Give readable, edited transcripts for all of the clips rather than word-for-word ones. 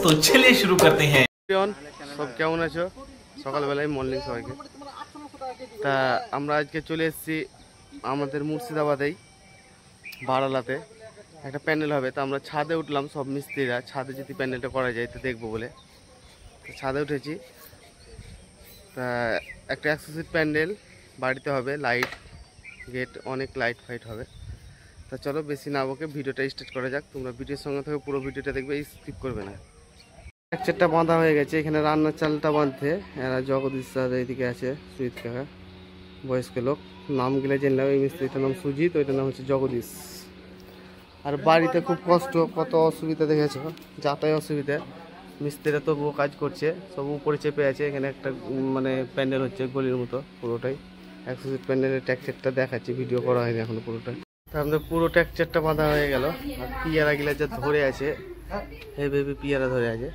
तो चलिए शुरू करते हैं। সব কেমন আছো? সকালবেলায় মর্নিং সবাইকে। তা আমরা আজকে চলে এসেছি আমাদের মুর্শিদাবাদেই বারালাতে একটা প্যান্ডেল হবে। তো আমরা ছাদে উঠলাম, সব মিস্ত্রিরা ছাদে যদি প্যান্ডেলটা করা যায় তো দেখবো বলে ছাদে উঠেছি। তা একটা 100 সিট প্যান্ডেল বাড়িতে হবে, লাইট গেট অনেক লাইট ফাইট হবে। তা চলো বেশি না বকে ভিডিওটা স্টার্ট করা যাক। তোমরা ভিডিওর সঙ্গে থেকে পুরো ভিডিওটা দেখবে, স্কিপ করবে না। একটা বাঁধা হয়ে গেছে, এখানে রান্নার চালটা বাঁধতে এরা জগদীশ স্যার এইদিকে আছে, সুজিত কাকা বয়স্ক লোক, নাম গেলে জেনলাম। এই মিস্ত্রিটার নাম সুজিত, ওইটার নাম হচ্ছে জগদীশ। আর বাড়িতে খুব কষ্ট, কত অসুবিধা দেখেছ, যাতায়াত অসুবিধা। মিস্ত্রিরা তবুও কাজ করছে, সব উপরে চেপে আছে। এখানে একটা মানে প্যান্ডেল হচ্ছে গলির মতো পুরোটাই 100 সিট প্যান্ডেলের টেক্সচারটা দেখাচ্ছি, ভিডিও করা হয়নি এখনো পুরোটা। তার মধ্যে পুরো টেক্সচারটা বাঁধা হয়ে গেল। আর পিয়ারা গিলা যা ধরে আছে, হেভি পিয়ারা ধরে আছে।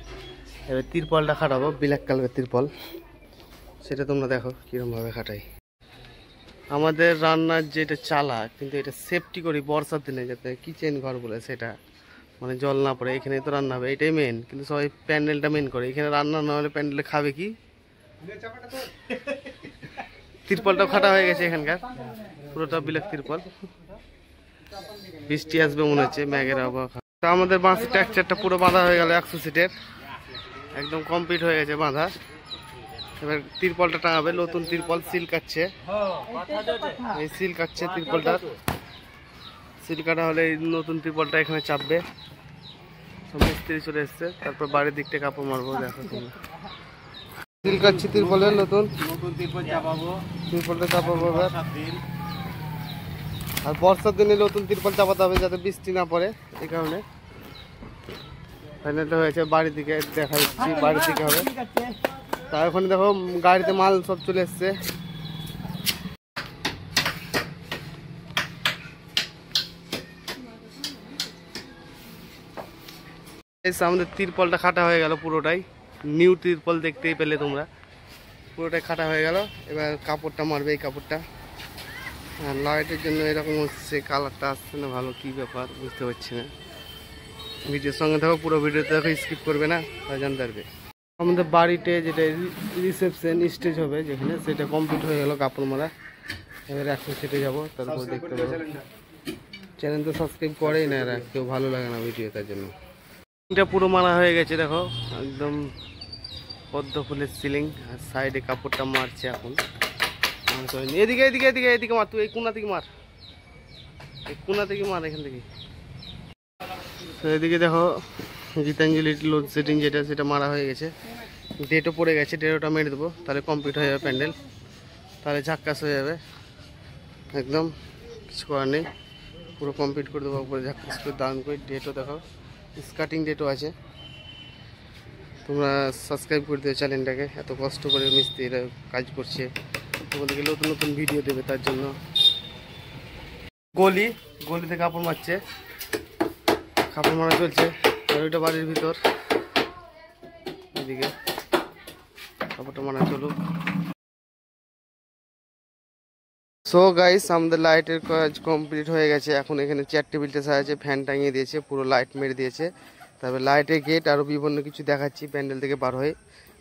এবার তিরপলটা খাটাবো, ব্ল্যাক কালারের তিরপল, সেটা তোমরা দেখো কীরকমভাবে খাটাই। আমাদের রান্নার যেটা চালা, কিন্তু এটা সেফটি করি বর্ষার দিনে, যাতে কিচেন ঘর বলে সেটা মানে জল না পড়ে। এখানে তো রান্না হবে, এটাই মেন। কিন্তু সবাই প্যান্ডেলটা মেন করে, এখানে রান্না না হলে প্যান্ডেলে খাবে কি? তিরপলটাও খাটা হয়ে গেছে এখানকার, পুরোটা ব্ল্যাক তিরপল। বৃষ্টি আসবে মনে হচ্ছে, ম্যাগের আবহাওয়া। তা আমাদের বাঁশের টেক্সচারটা পুরো বাঁধা হয়ে গেল, 100 সিটের একদম কমপ্লিট হয়ে গেছে বাঁধা। এবার তিরপলটা টাঙাবে, নতুন তিরপল সিল কাটছে, এই সিল কাটছে তিরপলটা। সিল কাটা হলে এই নতুন তিরপলটা এখানে চাপবে। সব মিস্ত্রি চলে এসছে, তারপর বাড়ির দিকটা কাপড় মারবো। দেখো তোমরা সিল কাটছি তিরপলের, নতুন তিরপল চাপাবো, তিরপলটা চাপাবো। আর বর্ষার দিনে নতুন তিরপল চাপাতে হবে যাতে বৃষ্টি না পড়ে, এই কারণে ফাইনালটা হয়েছে। বাড়ির দিকে দেখা যাচ্ছি, বাড়ির দিকে হবে। তা ওখানে দেখো গাড়িতে মাল সব চলে এসছে। আমাদের তিরপলটা খাটা হয়ে গেল পুরোটাই, নিউ তিরপল দেখতেই পেলে তোমরা, পুরোটাই খাটা হয়ে গেল। এবার কাপড়টা মারবে, এই কাপড়টা। আর লাইটের জন্য এরকম হচ্ছে, কালারটা আসছে না ভালো, কি ব্যাপার বুঝতে পারছি না। ভিডিওর সঙ্গে থাকো, পুরো ভিডিওতে দেখো, স্কিপ করবে না, তাই জানতে পারবে। আমাদের বাড়িতে যেটা রিসেপশন স্টেজ হবে যেখানে, সেটা কমপ্লিট হয়ে গেল কাপড় মারা। এবার 100 সিটে যাবো, তারপর দেখতে পাবো। চ্যানেল তো সাবস্ক্রাইব করেই না এরা, কেউ ভালো লাগে না ভিডিও, তার জন্য। এটা পুরো মারা হয়ে গেছে, দেখো একদম পদ্ম ফুলের সিলিং। আর সাইডে কাপড়টা মারছে এখন। এদিকে এদিকে এদিকে এদিকে মার, তুই এই কোনা থেকে মার, এই কোনা থেকে মার, এখান থেকে। তো এদিকে দেখো গীতাঞ্জলি লোডশেডিং যেটা, সেটা মারা হয়ে গেছে। ডেটও পড়ে গেছে, ডেটটা মেরে দেবো, তাহলে কমপ্লিট হয়ে যাবে প্যান্ডেল, তাহলে ঝাক্কাস হয়ে যাবে একদম, কিছু করার নেই। পুরো কমপ্লিট করে দেবো উপরে ঝাক্কাস করে, দারুণ করে। ডেটও দেখো, স্কার্টিং ডেটও আছে। তোমরা সাবস্ক্রাইব করে দিও চ্যানেলটাকে, এত কষ্ট করে মিস্ত্রিরা কাজ করছে, তোমাদেরকে নতুন নতুন ভিডিও দেবে, তার জন্য। গলিতে কাপড় মারছে, কাপড় মারা চলছে। আর ওইটা বাড়ির ভিতর, এদিকে কাপড়টা মারা চলুক। সো গাইস, আমাদের লাইটের কাজ কমপ্লিট হয়ে গেছে। এখন এখানে চেয়ার টেবিলটা সাজাচ্ছে, ফ্যান টাঙিয়ে দিয়েছে, পুরো লাইট মেরে দিয়েছে। তারপরে লাইটের গেট, আরও বিভিন্ন কিছু দেখাচ্ছি প্যান্ডেল থেকে বার হয়ে।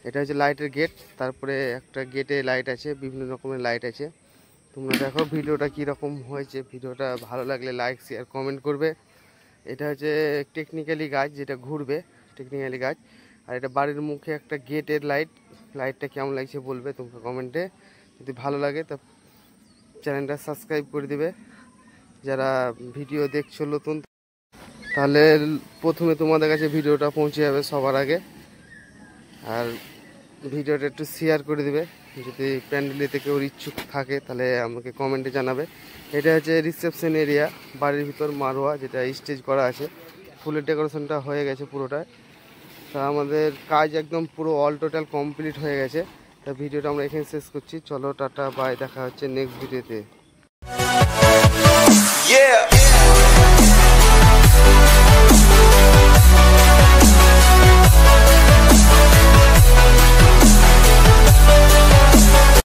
এটা হচ্ছে লাইটের গেট, তারপরে একটা গেটে লাইট আছে, বিভিন্ন রকমের লাইট আছে। তোমরা দেখো ভিডিওটা কীরকম হয়েছে। ভিডিওটা ভালো লাগলে লাইক শেয়ার কমেন্ট করবে। এটা হচ্ছে টেকনিক্যালি গাছ, যেটা ঘুরবে, টেকনিক্যালি গাছ। আর এটা বাড়ির মুখে একটা গেটের লাইট। লাইটটা কেমন লাগছে বলবে তোমরা কমেন্টে। যদি ভালো লাগে তা চ্যানেলটা সাবস্ক্রাইব করে দিবে। যারা ভিডিও দেখছো নতুন, তাহলে প্রথমে তোমাদের কাছে ভিডিওটা পৌঁছে যাবে সবার আগে। আর ভিডিওটা একটু শেয়ার করে দিবে। যদি প্যান্ডেলেতে কেউ ইচ্ছুক থাকে তাহলে আমাকে কমেন্টে জানাবে। এটা হচ্ছে রিসেপশন এরিয়া, বাড়ির ভিতর মারোয়া, যেটা স্টেজ করা আছে। ফুলের ডেকোরেশনটা হয়ে গেছে পুরোটাই। তা আমাদের কাজ একদম পুরো অল টোটাল কমপ্লিট হয়ে গেছে। তা ভিডিওটা আমরা এখানে শেষ করছি। চলো টাটা বাই, দেখা হচ্ছে নেক্সট ভিডিওতে।